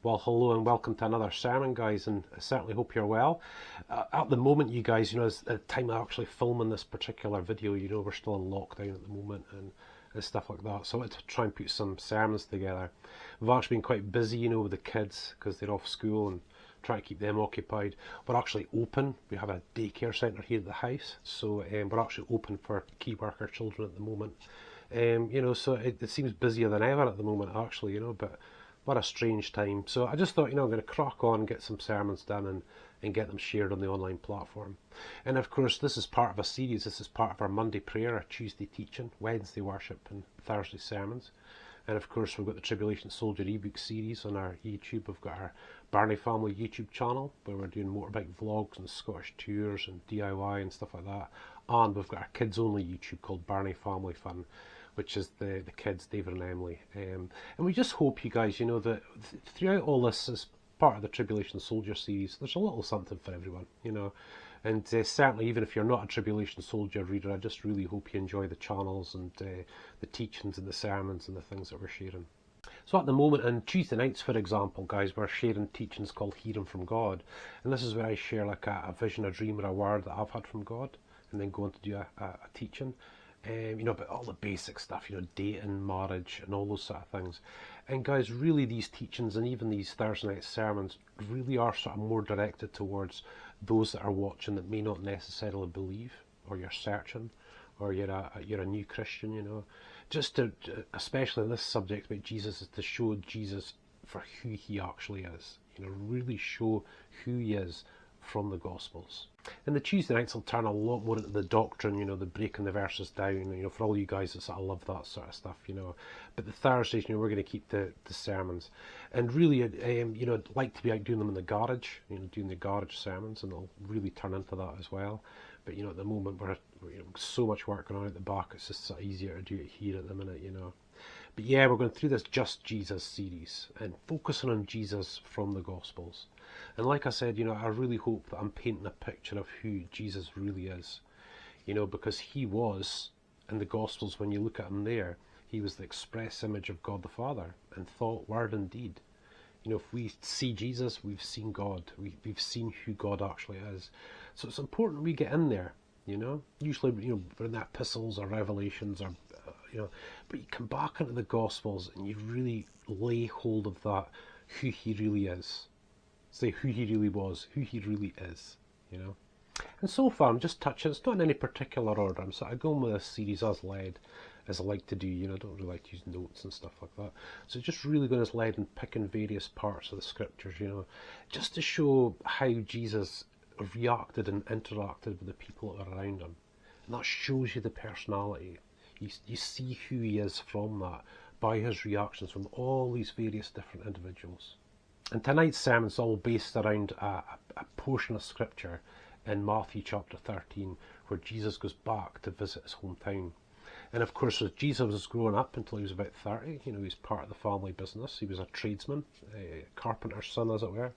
Well, hello and welcome to another sermon, guys, and I certainly hope you're well. At the moment, you guys, at the time of actually filming this particular video, we're still in lockdown at the moment and stuff like that. So I wanted to try and put some sermons together. We've actually been quite busy, with the kids because they're off school and trying to keep them occupied. We're actually open. We have a daycare centre here at the house, so we're actually open for key worker children at the moment. So it seems busier than ever at the moment, actually, but what a strange time. So I just thought, I'm going to crack on and get some sermons done and get them shared on the online platform. And of course, this is part of a series. This is part of our Monday prayer, our Tuesday teaching, Wednesday worship, and Thursday sermons. And of course, we've got the Tribulation Soldier ebook series on our YouTube. We've got our Birnie Family YouTube channel where we're doing motorbike vlogs and Scottish tours and DIY and stuff like that. And we've got our kids only YouTube called Birnie Family Fun, which is the kids, David and Emily. And we just hope you guys, that throughout all this, as part of the Tribulation Soldier series, there's a little something for everyone, And certainly, even if you're not a Tribulation Soldier reader, I just really hope you enjoy the channels and the teachings and the sermons and the things that we're sharing. So at the moment, on Tuesday nights, for example, guys, we're sharing teachings called Hearing from God. And this is where I share like a vision, a dream, or a word that I've had from God, and then go on to do a teaching. But all the basic stuff, dating, marriage, and all those sort of things. And guys, really these teachings and even these Thursday night sermons really are sort of more directed towards those that are watching that may not necessarily believe, or you're searching, or you're a new Christian, just to, especially in this subject about Jesus, is to show Jesus for who he actually is, really show who he is from the Gospels. And the Tuesday nights will turn a lot more into the doctrine, the breaking the verses down, for all you guys that sort of love that sort of stuff, But the Thursdays, we're going to keep the sermons. And really, I'd like to be out doing them in the garage, doing the garage sermons, and it'll really turn into that as well. But, at the moment, we're so much work going on at the back, it's just sort of easier to do it here at the minute, But yeah, we're going through this Just Jesus series and focusing on Jesus from the Gospels. And like I said, I really hope that I'm painting a picture of who Jesus really is, because he was, in the Gospels, when you look at him there, he was the express image of God the Father in thought, word and deed. If we see Jesus, we've seen God. We've seen who God actually is. So it's important we get in there, Usually, we're in the epistles or revelations or, but you come back into the Gospels and you really lay hold of that, who he really is. Say who he really was, who he really is, And so far, I'm just touching, it's not in any particular order. I'm sort of going with this series as led, as I like to do, I don't really like to use notes and stuff like that. So just really going as led and picking various parts of the scriptures, just to show how Jesus reacted and interacted with the people that are around him. And that shows you the personality. You see who he is from that, by his reactions from all these various different individuals. And tonight's sermon is all based around a portion of scripture in Matthew chapter 13, where Jesus goes back to visit his hometown. And of course, as Jesus was growing up until he was about 30, he was part of the family business. He was a tradesman, a carpenter's son, as it were.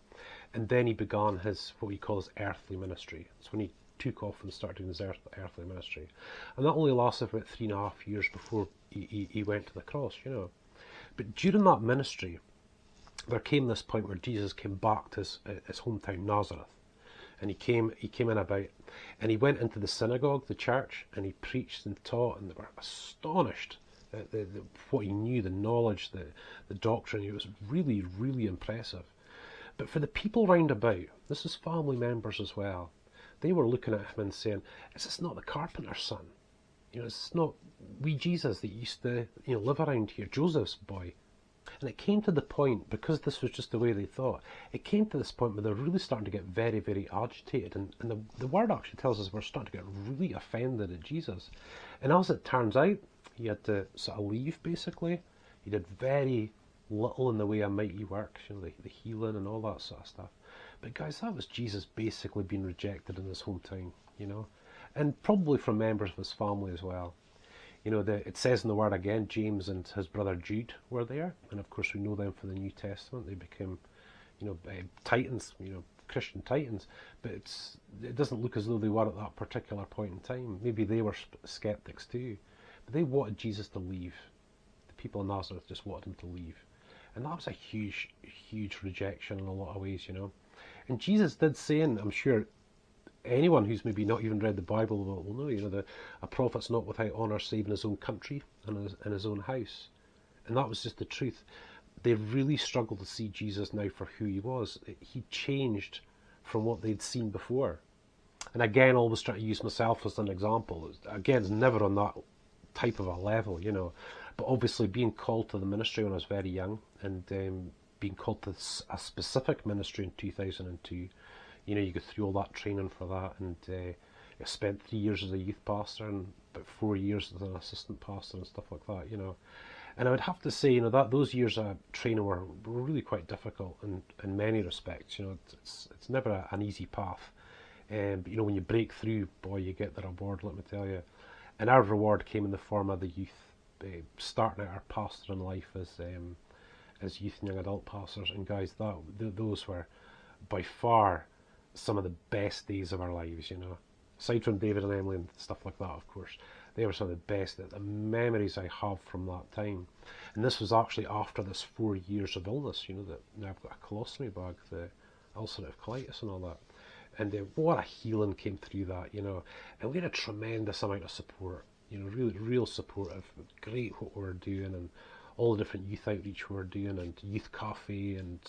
And then he began what he calls earthly ministry. It's when he took off and started doing his earthly ministry. And that only lasted about 3.5 years before he went to the cross, But during that ministry, there came this point where Jesus came back to his hometown, Nazareth. And he came in about, and he went into the synagogue, the church, and he preached and taught, and they were astonished at what he knew, the knowledge, the doctrine. It was really, really impressive. But for the people round about, this is family members as well, they were looking at him and saying, is this not the carpenter's son? It's not wee Jesus that used to live around here, Joseph's boy. And it came to the point, because this was just the way they thought, it came to this point where they're really starting to get very, very agitated. And the word actually tells us we're starting to get really offended at Jesus. And as it turns out, he had to sort of leave, basically. He did very little in the way of mighty works, the healing and all that sort of stuff. But guys, that was Jesus basically being rejected in his hometown, And probably from members of his family as well. It says in the word again, James and his brother Jude were there, and of course we know them from the New Testament. They became, titans, Christian titans, but it doesn't look as though they were at that particular point in time. Maybe they were skeptics too, but they wanted Jesus to leave. The people in Nazareth just wanted him to leave, And that was a huge, huge rejection in a lot of ways, you know. And Jesus did say, and I'm sure anyone who's maybe not even read the Bible will know, you know, that a prophet's not without honour save in his own country and in his own house. And that was just the truth. They really struggled to see Jesus now for who he was. He changed from what they'd seen before. And again, always trying to use myself as an example. Again, it's never on that type of a level, you know. But obviously being called to the ministry when I was very young, and being called to a specific ministry in 2002, you know, you go through all that training for that, and I spent 3 years as a youth pastor and about 4 years as an assistant pastor and stuff like that, you know. And I would have to say, you know, that those years of training were really quite difficult in many respects. You know, it's never an easy path. But you know, when you break through, boy, you get the reward. Let me tell you. And our reward came in the form of the youth, starting out our pastoring life as youth and young adult pastors. And guys, those were by far some of the best days of our lives. You know, aside from David and Emily and stuff like that, of course. They were some of the best the memories I have from that time. And this was actually after this 4 years of illness, you know, that now I've got a colostomy bag, the ulcerative colitis and all that. And what a healing came through that, you know. And we had a tremendous amount of support, you know, really, real supportive. Great what we were doing, and all the different youth outreach we were doing, and youth coffee, and,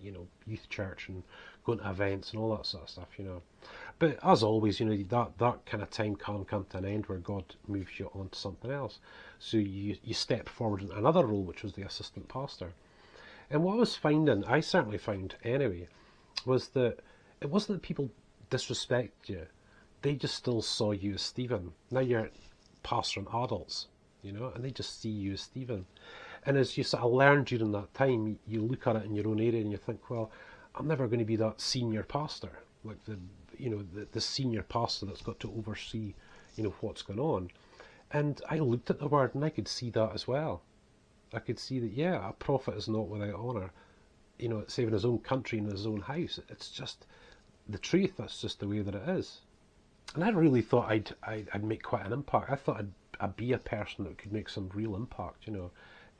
you know, youth church, and going to events and all that sort of stuff, you know. But as always, you know, that kind of time can come to an end where God moves you on to something else. So you step forward in another role, which was the assistant pastor. And what I was finding, I certainly found anyway, was that it wasn't that people disrespect you. They just still saw you as Stephen. Now you're pastoring adults, you know, and they just see you as Stephen. And as you sort of learn during that time, you look at it in your own area and you think, well, I'm never going to be that senior pastor, like the senior pastor that's got to oversee, you know, what's going on. And I looked at the word and I could see that as well. I could see that, yeah, a prophet is not without honour, you know, save in his own country and his own house. It's just the truth. That's just the way that it is. And I really thought I'd make quite an impact. I thought I'd be a person that could make some real impact, you know.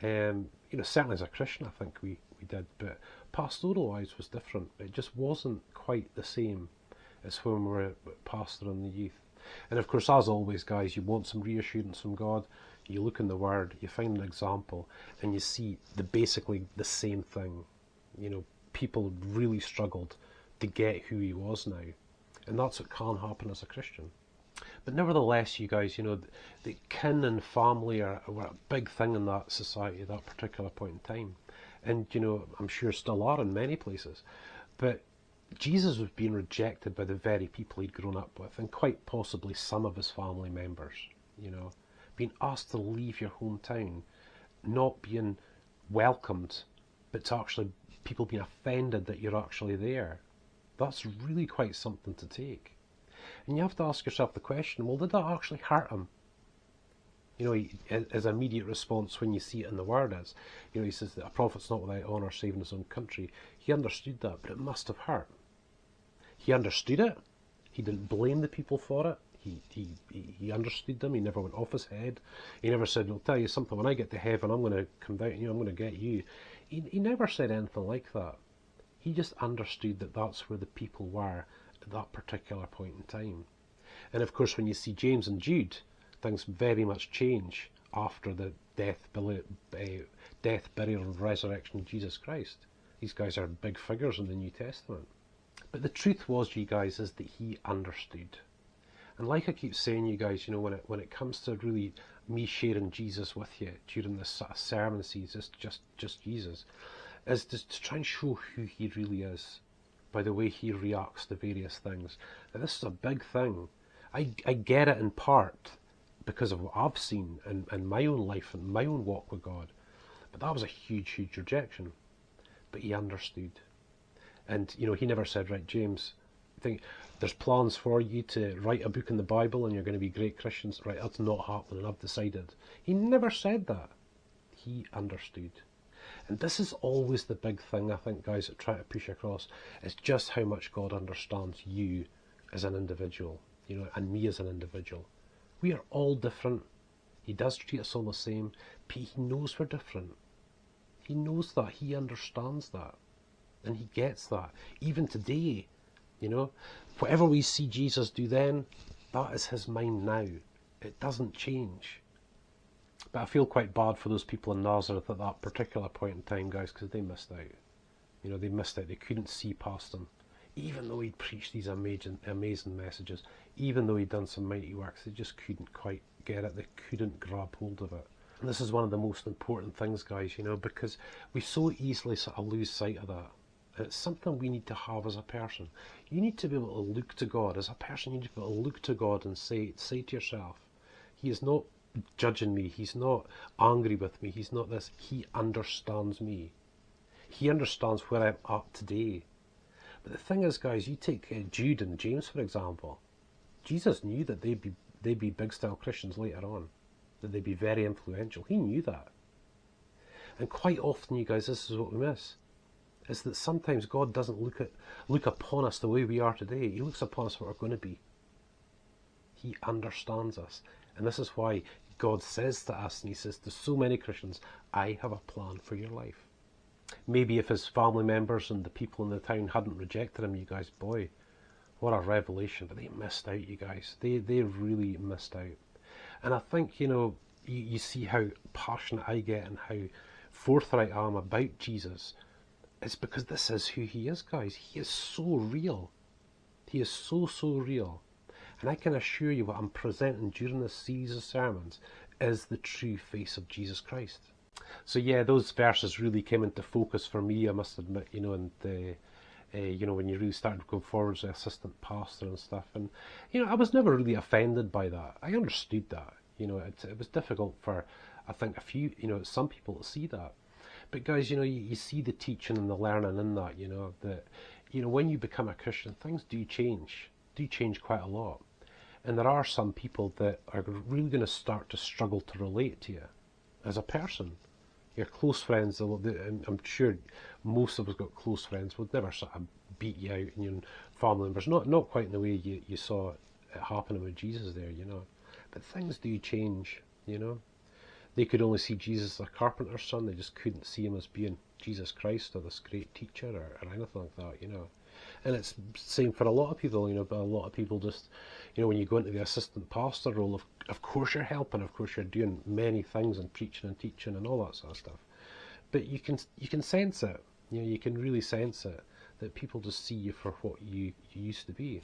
You know, certainly as a Christian, I think we did, but pastoral-wise was different. It just wasn't quite the same as when we were pastoring the youth. And of course, as always, guys, you want some reassurance from God. You look in the Word, you find an example, and you see basically the same thing. You know, people really struggled to get who he was now. And that's what can happen as a Christian. But nevertheless, you guys, you know, the kin and family were a big thing in that society at that particular point in time. And, you know, I'm sure still are in many places. But Jesus was being rejected by the very people he'd grown up with, and quite possibly some of his family members, you know. Being asked to leave your hometown, not being welcomed, but to actually people being offended that you're actually there. That's really quite something to take. And you have to ask yourself the question, well, did that actually hurt him? You know, his immediate response when you see it in the Word is, you know, he says that a prophet's not without honour save in his own country. He understood that, but it must have hurt. He understood it. He didn't blame the people for it. He understood them. He never went off his head. He never said, I'll tell you something, when I get to heaven, I'm going to come down, you know, I'm going to get you. He never said anything like that. He just understood that that's where the people were at that particular point in time. And of course, when you see James and Jude, things very much change after the death, burial, and resurrection of Jesus Christ. These guys are big figures in the New Testament. But the truth was, you guys, is that he understood. And like I keep saying, you guys, you know, when it comes to really me sharing Jesus with you during this sort of sermon series, just Jesus, is to try and show who he really is by the way he reacts to various things. Now, this is a big thing. I get it in part because of what I've seen in my own life and my own walk with God. But that was a huge, huge rejection. But he understood. And, you know, he never said, right, James, there's plans for you to write a book in the Bible and you're going to be great Christians. Right, that's not happening, I've decided. He never said that. He understood. And this is always the big thing, I think, guys, that try to push across, is just how much God understands you as an individual, you know, and me as an individual. We are all different. He does treat us all the same, but he knows we're different. He knows that. He understands that. And he gets that. Even today, you know, whatever we see Jesus do then, that is his mind now. It doesn't change. But I feel quite bad for those people in Nazareth at that particular point in time, guys, because they missed out. You know, they missed out. They couldn't see past him. Even though he'd preached these amazing messages, even though he'd done some mighty works, they just couldn't quite get it. They couldn't grab hold of it. And this is one of the most important things, guys, you know, because we so easily sort of lose sight of that. It's something we need to have as a person. You need to be able to look to God. As a person, you need to be able to look to God and say to yourself, he is not judging me. He's not angry with me. He's not this. He understands me. He understands where I'm at today. But the thing is, guys, you take Jude and James, for example. Jesus knew that they'd be big-style Christians later on, that they'd be very influential. He knew that. And quite often, you guys, this is what we miss, is that sometimes God doesn't look upon us the way we are today. He looks upon us what we're going to be. He understands us. And this is why God says to us, and he says to so many Christians, I have a plan for your life. Maybe if his family members and the people in the town hadn't rejected him, you guys, boy, what a revelation. But they missed out, you guys. They really missed out. And I think, you know, you see how passionate I get and how forthright I am about Jesus. It's because this is who he is, guys. He is so real. He is so real. And I can assure you what I'm presenting during this series of sermons is the true face of Jesus Christ. So yeah, those verses really came into focus for me, I must admit, you know, and you know, when you really started going forward as an assistant pastor and stuff. And, you know, I was never really offended by that. I understood that. You know, it was difficult for, I think, some people to see that. But guys, you know, you see the teaching and the learning in that, you know, that, you know, when you become a Christian, things do change quite a lot. And there are some people that are really going to start to struggle to relate to you as a person. Your close friends, I'm sure most of us got close friends, would never sort of beat you out, and your family members, not quite in the way you saw it happening with Jesus there, you know. But things do change, you know. They could only see Jesus as a carpenter's son. They just couldn't see him as being Jesus Christ or this great teacher or anything like that, you know. And it's the same for a lot of people, you know, but a lot of people just, you know, when you go into the assistant pastor role, of course you're helping, of course you're doing many things and preaching and teaching and all that sort of stuff. But you can sense it, you know, you can really sense it, that people just see you for what you used to be.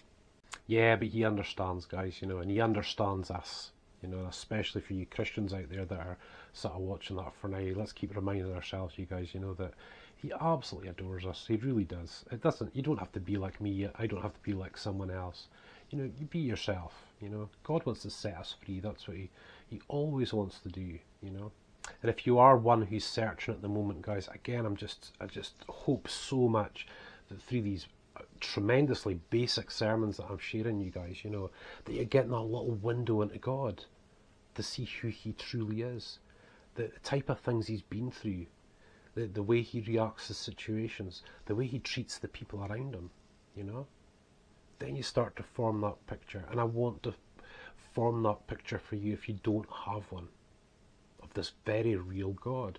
Yeah, but he understands, guys, you know, and he understands us, you know, especially for you Christians out there that are sort of watching that for now. Let's keep reminding ourselves, you guys, you know, that he absolutely adores us. He really does. You don't have to be like me. I don't have to be like someone else. You know, you be yourself, you know. God wants to set us free. That's what he always wants to do, you know. And if you are one who's searching at the moment, guys, again, I just hope so much that through these tremendously basic sermons that I'm sharing you guys, you know, that you're getting that little window into God to see who he truly is, the type of things he's been through, the way he reacts to situations, the way he treats the people around him, you know. Then you start to form that picture, and I want to form that picture for you if you don't have one, of this very real God.